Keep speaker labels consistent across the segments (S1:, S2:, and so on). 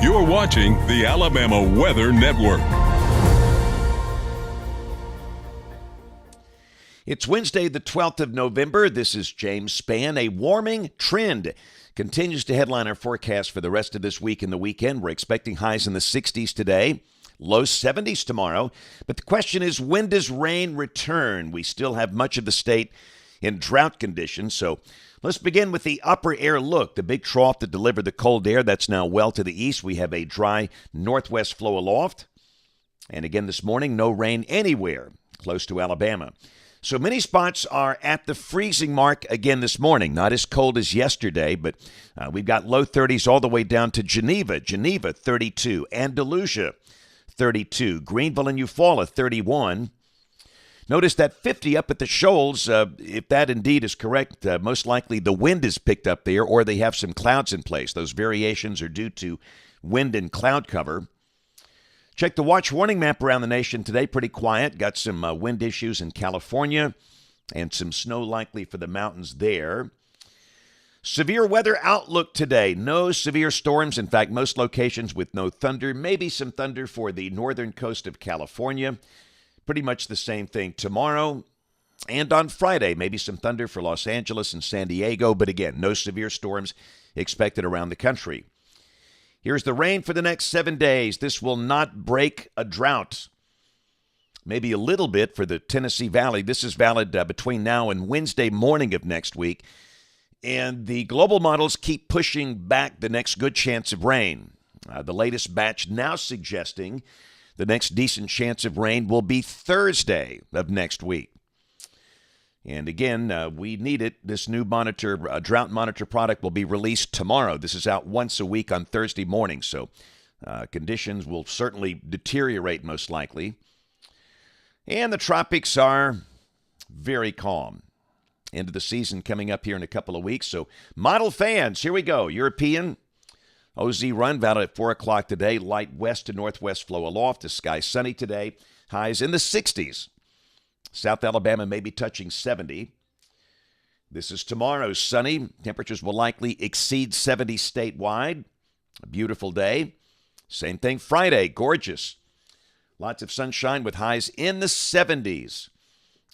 S1: You're watching the Alabama Weather Network.
S2: It's Wednesday, the 12th of November. This is James Spann. A warming trend continues to headline our forecast for the rest of this week and the weekend. We're expecting highs in the 60s today, low 70s tomorrow. But the question is, when does rain return? We still have much of the state in drought conditions, so let's begin with the upper air look. The big trough that delivered the cold air, that's now well to the east. We have a dry northwest flow aloft. And again this morning, no rain anywhere close to Alabama. So many spots are at the freezing mark again this morning. Not as cold as yesterday, but we've got low 30s all the way down to Geneva. Geneva, 32. Andalusia, 32. Greenville and Eufaula, 31. Notice that 50 up at the Shoals, if that indeed is correct, most likely the wind is picked up there or they have some clouds in place. Those variations are due to wind and cloud cover. Check the watch warning map around the nation today. Pretty quiet. Got some wind issues in California and some snow likely for the mountains there. Severe weather outlook today. No severe storms. In fact, most locations with no thunder. Maybe some thunder for the northern coast of California. Pretty much the same thing tomorrow and on Friday. Maybe some thunder for Los Angeles and San Diego, but again, no severe storms expected around the country. Here's the rain for the next 7 days. This will not break a drought. Maybe a little bit for the Tennessee Valley. This is valid between now and Wednesday morning of next week. And the global models keep pushing back the next good chance of rain. The latest batch now suggesting the next decent chance of rain will be Thursday of next week. And again, we need it. This new drought monitor product will be released tomorrow. This is out once a week on Thursday morning, so conditions will certainly deteriorate most likely. And the tropics are very calm. End of the season coming up here in a couple of weeks. So model fans, here we go. European OZ run valid at 4 o'clock today. Light west to northwest flow aloft. The sky sunny today. Highs in the 60s. South Alabama may be touching 70. This is tomorrow. Sunny. Temperatures will likely exceed 70 statewide. A beautiful day. Same thing Friday. Gorgeous. Lots of sunshine with highs in the 70s.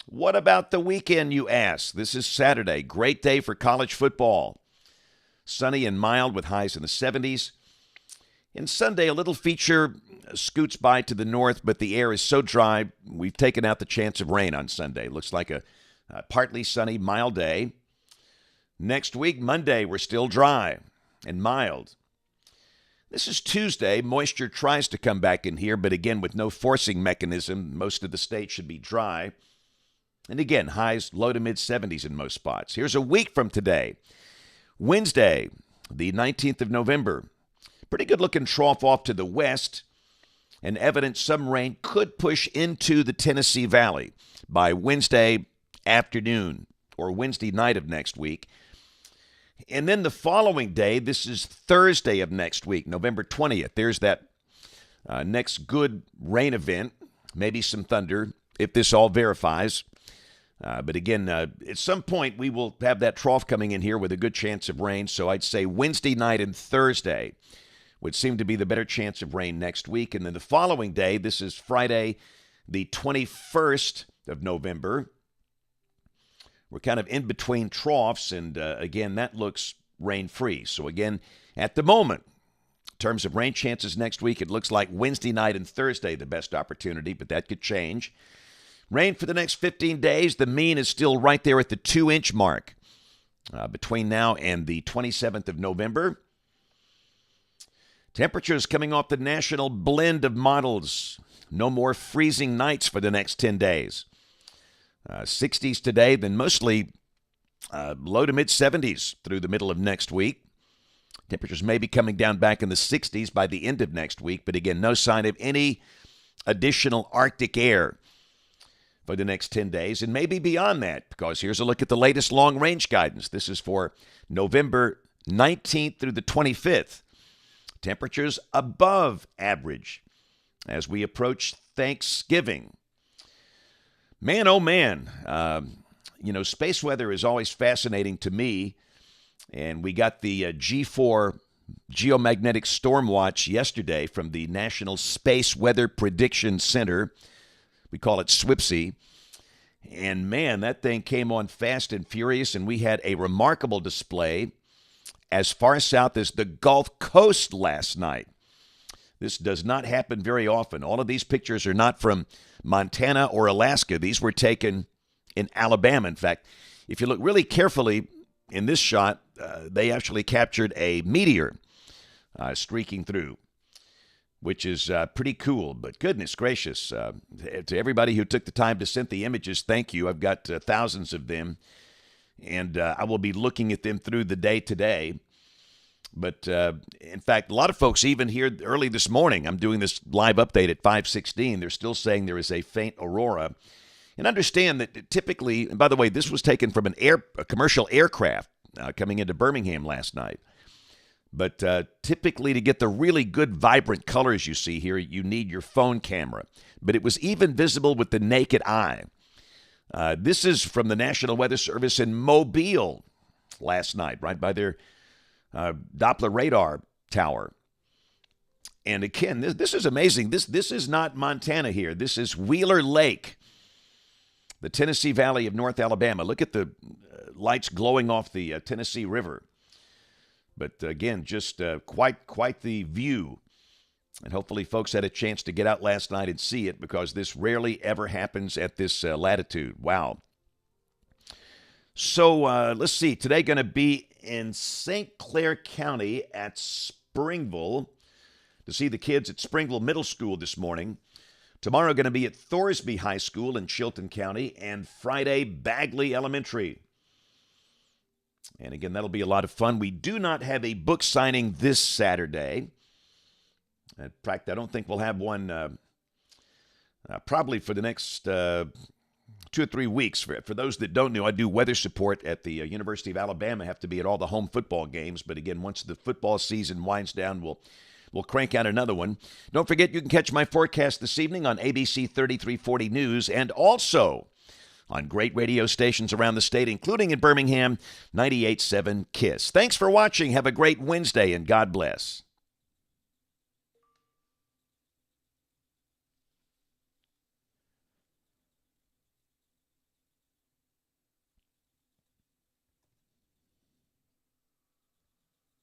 S2: What about the weekend, you ask? This is Saturday. Great day for college football. Sunny and mild with highs in the 70s. And Sunday, a little feature scoots by to the north, but the air is so dry, we've taken out the chance of rain on Sunday. Looks like a partly sunny, mild day. Next week, Monday, we're still dry and mild. This is Tuesday. Moisture tries to come back in here, but again, with no forcing mechanism, most of the state should be dry. And again, highs low to mid-70s in most spots. Here's a week from today. Wednesday, the 19th of November. Pretty good-looking trough off to the west, and evidence some rain could push into the Tennessee Valley by Wednesday afternoon or Wednesday night of next week. And then the following day, this is Thursday of next week, November 20th. There's that next good rain event, maybe some thunder, if this all verifies. But again, at some point, we will have that trough coming in here with a good chance of rain. So I'd say Wednesday night and Thursday would seem to be the better chance of rain next week. And then the following day, this is Friday, the 21st of November. We're kind of in between troughs. And again, that looks rain-free. So again, at the moment, in terms of rain chances next week, it looks like Wednesday night and Thursday the best opportunity, but that could change. Rain for the next 15 days, the mean is still right there at the 2-inch mark between now and the 27th of November. Temperatures coming off the national blend of models. No more freezing nights for the next 10 days. 60s today, then mostly low to mid-70s through the middle of next week. Temperatures may be coming down back in the 60s by the end of next week, but again, no sign of any additional Arctic air for the next 10 days, and maybe beyond that, because here's a look at the latest long-range guidance. This is for November 19th through the 25th. Temperatures above average as we approach Thanksgiving. Man, oh man, space weather is always fascinating to me, and we got the G4 geomagnetic storm watch yesterday from the National Space Weather Prediction Center. We call it SWPC. And man, that thing came on fast and furious, and we had a remarkable display as far south as the Gulf Coast last night. This does not happen very often. All of these pictures are not from Montana or Alaska. These were taken in Alabama. In fact, if you look really carefully in this shot, they actually captured a meteor streaking through, which is pretty cool. But goodness gracious, to everybody who took the time to send the images, thank you. I've got thousands of them, and I will be looking at them through the day today. But in fact, a lot of folks, even here early this morning, I'm doing this live update at 5:16, they're still saying there is a faint aurora. And understand that typically, and by the way, this was taken from a commercial aircraft coming into Birmingham last night. But typically, to get the really good, vibrant colors you see here, you need your phone camera. But it was even visible with the naked eye. This is from the National Weather Service in Mobile last night, right by their Doppler radar tower. And again, this is amazing. This is not Montana here. This is Wheeler Lake, the Tennessee Valley of North Alabama. Look at the lights glowing off the Tennessee River. But again, just quite the view. And hopefully folks had a chance to get out last night and see it, because this rarely ever happens at this latitude. Wow. So let's see. Today going to be in St. Clair County at Springville to see the kids at Springville Middle School this morning. Tomorrow going to be at Thorsby High School in Chilton County, and Friday, Bagley Elementary. And again, that'll be a lot of fun. We do not have a book signing this Saturday. In fact, I don't think we'll have one probably for the next 2 or 3 weeks. For those that don't know, I do weather support at the University of Alabama. I have to be at all the home football games. But again, once the football season winds down, we'll crank out another one. Don't forget, you can catch my forecast this evening on ABC 3340 News, and also on great radio stations around the state, including in Birmingham, 98.7 KISS. Thanks for watching. Have a great Wednesday, and God bless.